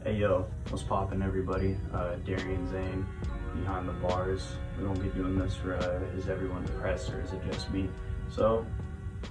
Hey yo, what's poppin' everybody? Darrion Zane behind the bars. We're gonna be doing this for Is Everyone Depressed or Is It Just Me? So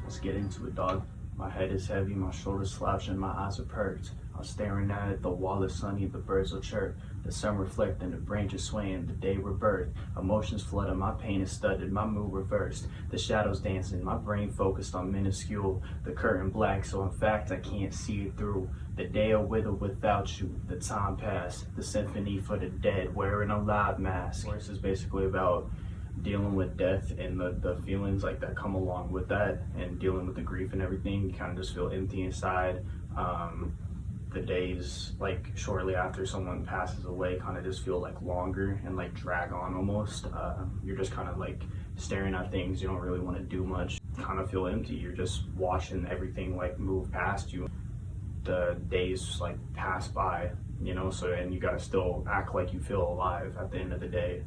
let's get into it, dog. My head is heavy, my shoulders slouched, and my eyes are perked. I'm staring at it, the wall is sunny, the birds will chirp. The sun reflecting, the branches swaying, the day rebirth. Emotions flooded, my pain is studded, my mood reversed. The shadows dancing, my brain focused on minuscule. The curtain black, so in fact I can't see it through. The day will wither without you, the time passed. The symphony for the dead, wearing a live mask. This is basically about dealing with death and the feelings like that come along with that, and dealing with the grief and everything. You kind of just feel empty inside. The days like shortly after someone passes away kind of just feel like longer and like drag on almost. You're just kind of like staring at things, you don't really want to do much, kind of feel empty. You're just watching everything like move past you. The days like pass by, you know, so, and you got to still act like you feel alive at the end of the day.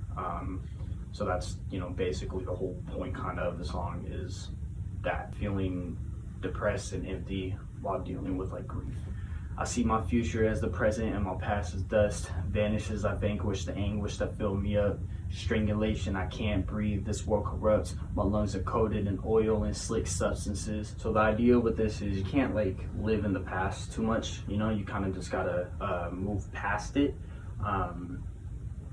So that's, you know, basically the whole point kind of the song, is that feeling depressed and empty while dealing with like grief. I see my future as the present and my past as dust. Vanishes, I vanquish the anguish that filled me up. Strangulation, I can't breathe, this world corrupts. My lungs are coated in oil and slick substances. So the idea with this is you can't like live in the past too much, you know, you kind of just gotta move past it.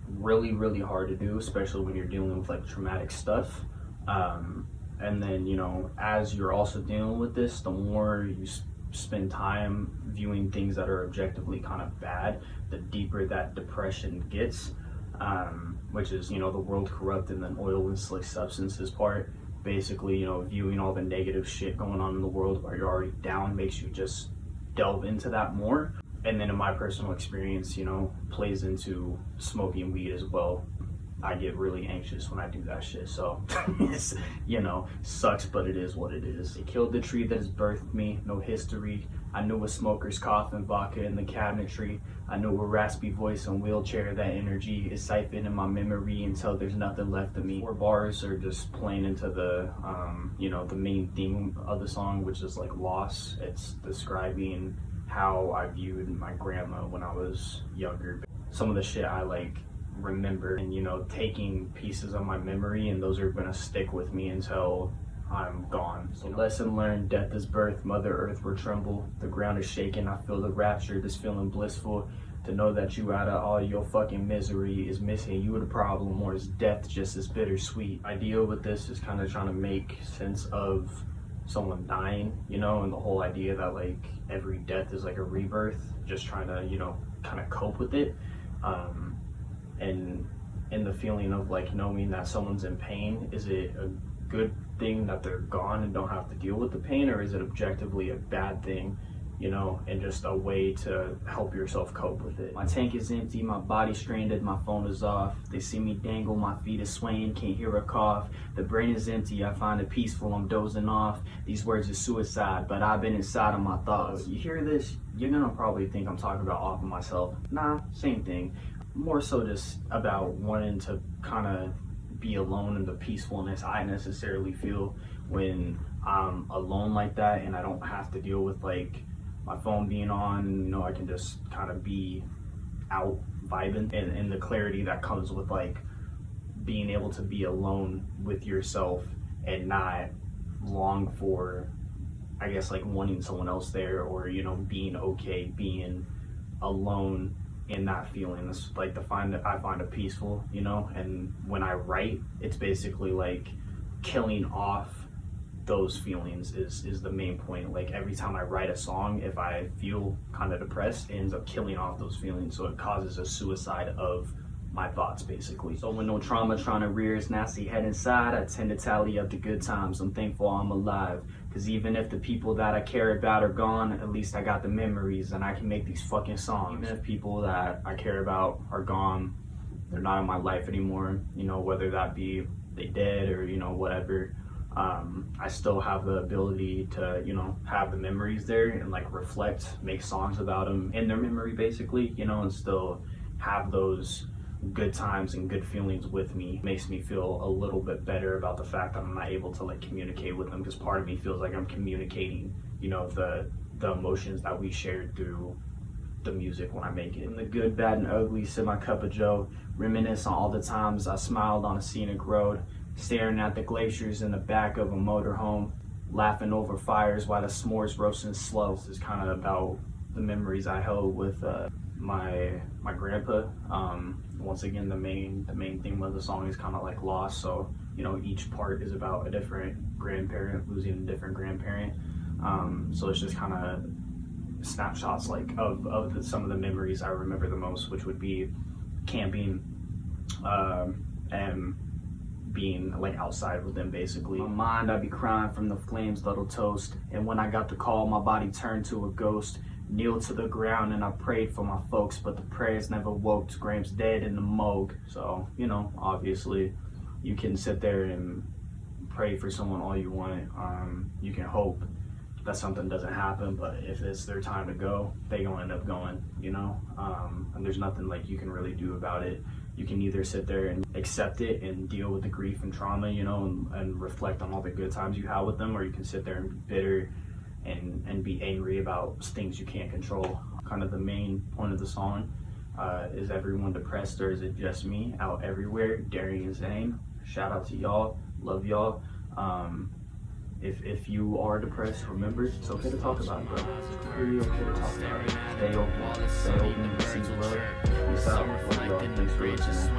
Really hard to do, especially when you're dealing with like traumatic stuff. And then, you know, as you're also dealing with this, the more you spend time viewing things that are objectively kind of bad, the deeper that depression gets, which is, you know, the world corrupt and then oil and slick substances part. Basically, you know, viewing all the negative shit going on in the world while you're already down makes you just delve into that more. And then in my personal experience, you know, plays into smoking weed as well. I get really anxious when I do that shit, so it's, you know, sucks, but it is what it is. It killed the tree that has birthed me, no history. I knew a smoker's cough and vodka in the cabinetry. I knew a raspy voice and wheelchair, that energy is siphoned in my memory until there's nothing left of me. 4 bars are just playing into the, you know, the main theme of the song, which is like loss. It's describing how I viewed my grandma when I was younger. Some of the shit I like remember, and you know, taking pieces of my memory, and those are gonna stick with me until I'm gone. So lesson learned, death is birth, Mother Earth will tremble, the ground is shaking, I feel the rapture, this feeling blissful, to know that you out of all your fucking misery is missing you the problem, or is death just as bittersweet. Idea with this is kind of trying to make sense of someone dying, you know, and the whole idea that like every death is like a rebirth, just trying to, you know, kind of cope with it. And the feeling of like knowing that someone's in pain, is it a good thing that they're gone and don't have to deal with the pain, or is it objectively a bad thing, you know, and just a way to help yourself cope with it? My tank is empty, my body stranded, my phone is off. They see me dangle, my feet is swaying, can't hear a cough. The brain is empty, I find it peaceful, I'm dozing off. These words are suicide, but I've been inside of my thoughts. You hear this, you're gonna probably think I'm talking about off of myself. Nah, same thing. More so just about wanting to kind of be alone in the peacefulness I necessarily feel when I'm alone like that, and I don't have to deal with like my phone being on. You know, I can just kind of be out vibing, and the clarity that comes with like being able to be alone with yourself and not long for, I guess, like wanting someone else there, or, you know, being okay being alone in that feeling. It's like I find it peaceful, you know. And when I write, it's basically like killing off those feelings is the main point. Like every time I write a song, if I feel kind of depressed, it ends up killing off those feelings, so it causes a suicide of my thoughts basically. So when no trauma trying to rear its nasty head inside, I tend to tally up the good times. I'm thankful I'm alive, because even if the people that I care about are gone, at least I got the memories and I can make these fucking songs. Even if people that I care about are gone, they're not in my life anymore, you know, whether that be they dead or, you know, whatever, I still have the ability to, you know, have the memories there and like reflect, make songs about them in their memory basically, you know, and still have those good times and good feelings with me. Makes me feel a little bit better about the fact that I'm not able to like communicate with them, because part of me feels like I'm communicating, you know, the emotions that we shared through the music when I make it. In the good, bad, and ugly, sip my cup of joe, reminisce on all the times I smiled on a scenic road, staring at the glaciers in the back of a motorhome, laughing over fires while the s'mores roasting slow. This is kind of about the memories I held with my grandpa. Once again, the main theme of the song is kind of like loss. So each part is about a different grandparent losing a different grandparent. So it's just kind of snapshots like of some of the memories I remember the most, which would be camping and being like outside with them basically. In my mind, I'd be crying from the flames, little toast, and when I got the call, my body turned to a ghost. Kneeled to the ground and I prayed for my folks, but the prayers never woke. Graham's dead in the morgue. So obviously you can sit there and pray for someone all you want. You can hope that something doesn't happen, but if it's their time to go, they gonna end up going, and there's nothing like you can really do about it. You can either sit there and accept it and deal with the grief and trauma, and reflect on all the good times you had with them, or you can sit there and be bitter and be angry about things you can't control. Kind of the main point of the song is everyone depressed or is it just me? Out everywhere, Darrion Zane. Shout out to y'all, love y'all. If you are depressed, remember, it's okay to talk about it, bro. It's really okay to talk about it. Stay open, receive love. Peace out, love y'all, thanks for listening.